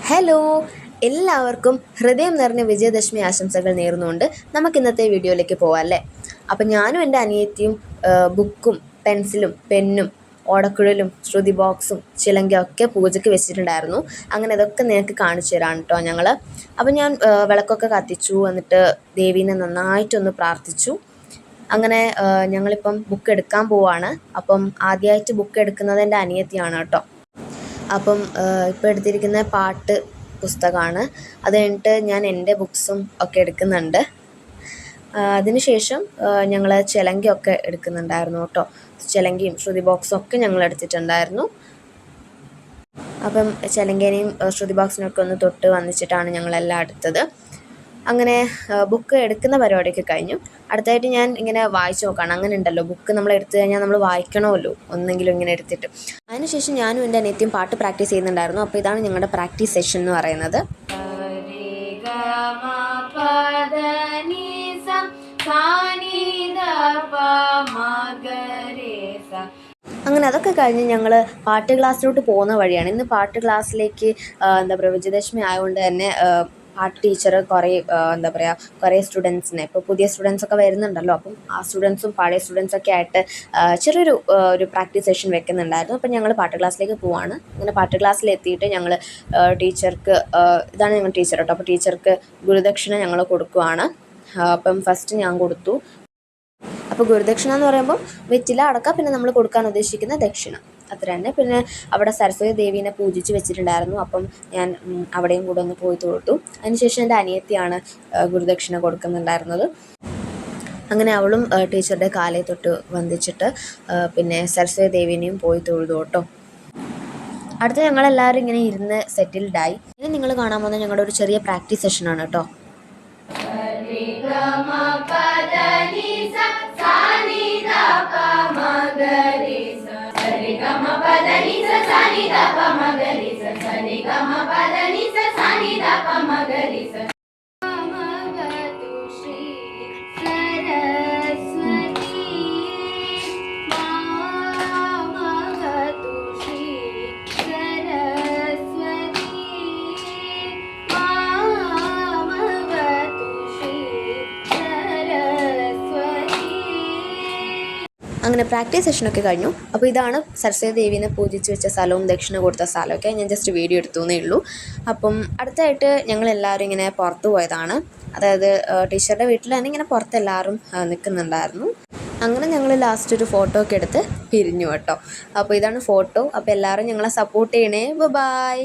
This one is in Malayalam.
ഹലോ, എല്ലാവർക്കും ഹൃദയം നിറഞ്ഞ വിജയദശമി ആശംസകൾ നേർന്നുകൊണ്ട് നമുക്ക് ഇന്നത്തെ വീഡിയോയിലേക്ക് പോവാം അല്ലേ. അപ്പം ഞാനും എൻ്റെ അനിയത്തിയും ബുക്കും പെൻസിലും പെന്നും ഓടക്കുഴലും ശ്രുതി ബോക്സും ചിലങ്കയും ഒക്കെ പൂജയ്ക്ക് വെച്ചിട്ടുണ്ടായിരുന്നു. അങ്ങനെ അതൊക്കെ നിനക്ക് കാണിച്ചു തരാം കേട്ടോ ഞങ്ങൾ. അപ്പം ഞാൻ വിളക്കൊക്കെ കത്തിച്ചു, എന്നിട്ട് ദേവീനെ നന്നായിട്ടൊന്ന് പ്രാർത്ഥിച്ചു. അങ്ങനെ ഞങ്ങളിപ്പം ബുക്ക് എടുക്കാൻ പോവാണ്. അപ്പം ആദ്യമായിട്ട് ബുക്ക് എടുക്കുന്നത് എൻ്റെ അനിയത്തിയാണ് കേട്ടോ. അപ്പം ഇപ്പോൾ എടുത്തിരിക്കുന്ന പാട്ട് പുസ്തകമാണ്. അത് കഴിഞ്ഞിട്ട് ഞാൻ എൻ്റെ ബുക്സും ഒക്കെ എടുക്കുന്നുണ്ട്. അതിനുശേഷം ഞങ്ങൾ ചിലങ്കയൊക്കെ എടുക്കുന്നുണ്ടായിരുന്നു കേട്ടോ. ചിലങ്കയും ശ്രുതി ബോക്സും ഒക്കെ ഞങ്ങൾ എടുത്തിട്ടുണ്ടായിരുന്നു. അപ്പം ചിലങ്കേനെയും ശ്രുതി ബോക്സിനൊക്കെ ഒന്ന് തൊട്ട് വന്നിച്ചിട്ടാണ് ഞങ്ങളെല്ലാം എടുത്തത്. അങ്ങനെ ബുക്ക് എടുക്കുന്ന പരിപാടിയൊക്കെ കഴിഞ്ഞു. അടുത്തായിട്ട് ഞാൻ ഇങ്ങനെ വായിച്ചു നോക്കുകയാണ്. അങ്ങനെ ഉണ്ടല്ലോ, ബുക്ക് നമ്മൾ എടുത്തു കഴിഞ്ഞാൽ നമ്മൾ വായിക്കണമല്ലോ ഒന്നെങ്കിലും ഇങ്ങനെ എടുത്തിട്ട്. അതിനുശേഷം ഞാനും എൻ്റെ അനിയത്തിയും പാട്ട് പ്രാക്ടീസ് ചെയ്യുന്നുണ്ടായിരുന്നു. അപ്പോൾ ഇതാണ് ഞങ്ങളുടെ പ്രാക്ടീസ് സെഷൻ എന്ന് പറയുന്നത്. അങ്ങനെ അതൊക്കെ കഴിഞ്ഞ് ഞങ്ങൾ പാട്ട് ക്ലാസ്സിലോട്ട് പോകുന്ന വഴിയാണ്. ഇന്ന് പാട്ട് ക്ലാസ്സിലേക്ക് എന്താ പറയുക, വിജയദശമി ആയതുകൊണ്ട് തന്നെ പാട്ട് ടീച്ചർ കുറേ സ്റ്റുഡൻസിനെ, ഇപ്പോൾ പുതിയ സ്റ്റുഡൻസൊക്കെ വരുന്നുണ്ടല്ലോ, അപ്പം ആ സ്റ്റുഡൻസും പഴയ സ്റ്റുഡൻസൊക്കെ ആയിട്ട് ചെറിയൊരു പ്രാക്ടീസ് സെഷൻ വെക്കുന്നുണ്ടായിരുന്നു. അപ്പം ഞങ്ങൾ പാട്ട് ക്ലാസ്സിലേക്ക് പോവാണ്. അങ്ങനെ പാട്ട് ക്ലാസ്സിലെത്തിയിട്ട് ഞങ്ങൾ ടീച്ചർക്ക്, ഇതാണ് ഞങ്ങൾ ടീച്ചർ കേട്ടോ, അപ്പോൾ ടീച്ചർക്ക് ഗുരുദക്ഷിണ ഞങ്ങൾ കൊടുക്കുവാണ്. അപ്പം ഫസ്റ്റ് ഞാൻ കൊടുത്തു. അപ്പോൾ ഗുരുദക്ഷിണ എന്ന് പറയുമ്പോൾ വെറ്റില അടക്കം, പിന്നെ നമ്മൾ കൊടുക്കാൻ ഉദ്ദേശിക്കുന്ന ദക്ഷിണ, അത്ര തന്നെ. പിന്നെ അവിടെ സരസ്വതി ദേവീനെ പൂജിച്ച് വെച്ചിട്ടുണ്ടായിരുന്നു. അപ്പം ഞാൻ അവിടെയും കൂടെ ഒന്ന് പോയി തൊഴുതു. അതിനുശേഷം എൻ്റെ അനിയത്തിയാണ് ഗുരുദക്ഷിണ കൊടുക്കുന്നുണ്ടായിരുന്നത്. അങ്ങനെ അവളും ടീച്ചറുടെ കാലേ തൊട്ട് വന്ദിച്ചിട്ട് പിന്നെ സരസ്വതി ദേവീനെയും പോയി തൊഴുതു കേട്ടോ. അടുത്ത് ഞങ്ങളെല്ലാവരും ഇങ്ങനെ ഇരുന്ന് സെറ്റിൽഡായി. ഇനി നിങ്ങൾ കാണാൻ പോകുന്നത് ഞങ്ങളുടെ ഒരു ചെറിയ പ്രാക്ടീസ് സെഷനാണ് കേട്ടോ. അങ്ങനെ പ്രാക്ടീസ് സെഷനൊക്കെ കഴിഞ്ഞു. അപ്പോൾ ഇതാണ് സരസ്വതി ദേവീനെ പൂജിച്ച് വെച്ച സ്ഥലവും ദക്ഷിണ കൊടുത്ത സ്ഥലമൊക്കെ. ഞാൻ ജസ്റ്റ് വീഡിയോ എടുത്തുവെന്നേ ഉള്ളൂ. അപ്പം അടുത്തായിട്ട് ഞങ്ങളെല്ലാവരും ഇങ്ങനെ പുറത്ത് പോയതാണ്. അതായത് ടീച്ചറുടെ വീട്ടിൽ തന്നെ ഇങ്ങനെ പുറത്തെല്ലാവരും നിൽക്കുന്നുണ്ടായിരുന്നു. അങ്ങനെ ഞങ്ങൾ ലാസ്റ്റ് ഒരു ഫോട്ടോ ഒക്കെ എടുത്ത് പിരിഞ്ഞു കേട്ടോ. അപ്പോൾ ഇതാണ് ഫോട്ടോ. അപ്പോൾ എല്ലാവരും ഞങ്ങളെ സപ്പോർട്ട് ചെയ്യണേ. ബൈ.